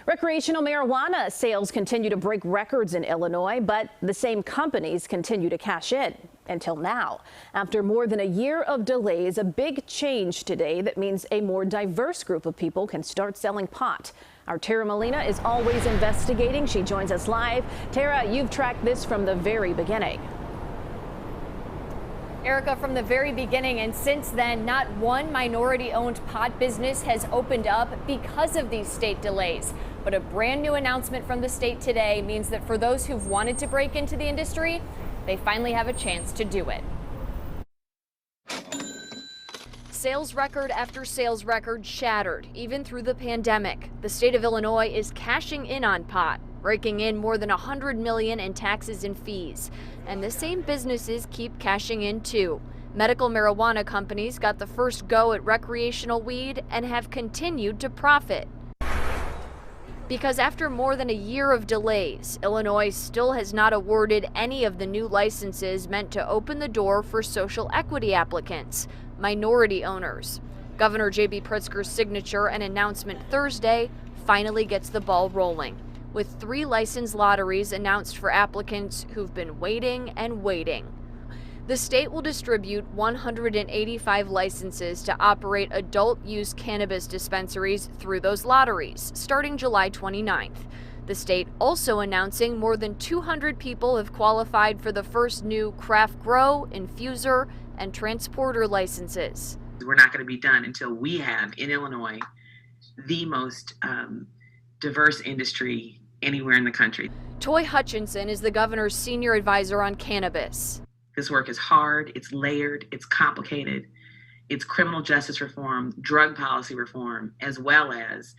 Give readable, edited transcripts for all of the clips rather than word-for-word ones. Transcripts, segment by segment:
Recreational marijuana sales continue to break records in Illinois, but the same companies continue to cash in until now. After more than a year of delays, a big change today that means a more diverse group of people can start selling pot. Our Tara Molina is always investigating. She joins us live. Tara, you've tracked this from the very beginning. Erica, from the very beginning, and since then, not one minority-owned pot business has opened up because of these state delays. But a brand new announcement from the state today means that for those who've wanted to break into the industry, they finally have a chance to do it. Sales record after sales record shattered, even through the pandemic. The state of Illinois is cashing in on pot, raking in more than $100 million in taxes and fees. And the same businesses keep cashing in too. Medical marijuana companies got the first go at recreational weed and have continued to profit. Because after more than a year of delays, Illinois still has not awarded any of the new licenses meant to open the door for social equity applicants, minority owners. Governor J.B. Pritzker's signature and announcement Thursday finally gets the ball rolling, with 3 license lotteries announced for applicants who've been waiting and waiting. The state will distribute 185 licenses to operate adult-use cannabis dispensaries through those lotteries, starting July 29th. The state also announcing more than 200 people have qualified for the first new craft grow, infuser, and transporter licenses. We're not going to be done until we have, in Illinois, the most diverse industry anywhere in the country. Toy Hutchinson is the governor's senior advisor on cannabis. This work is hard, it's layered, it's complicated. It's criminal justice reform, drug policy reform, as well as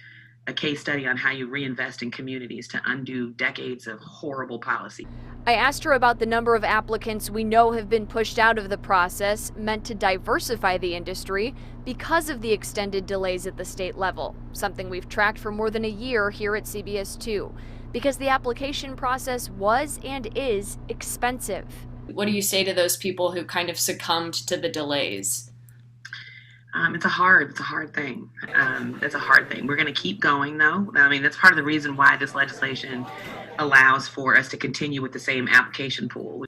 a case study on how you reinvest in communities to undo decades of horrible policy. I asked her about the number of applicants we know have been pushed out of the process meant to diversify the industry because of the extended delays at the state level, something we've tracked for more than a year here at CBS 2, because the application process was and is expensive. What do you say to those people who kind of succumbed to the delays? It's a hard thing. It's a hard thing. We're going to keep going, though. I mean, that's part of the reason why this legislation allows for us to continue with the same application pool.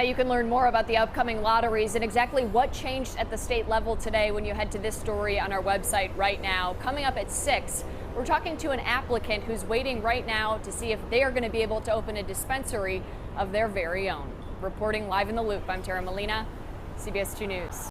You can learn more about the upcoming lotteries and exactly what changed at the state level today when you head to this story on our website right now. Coming up at 6, we're talking to an applicant who's waiting right now to see if they are going to be able to open a dispensary of their very own. Reporting live in the loop, I'm Tara Molina, CBS 2 News.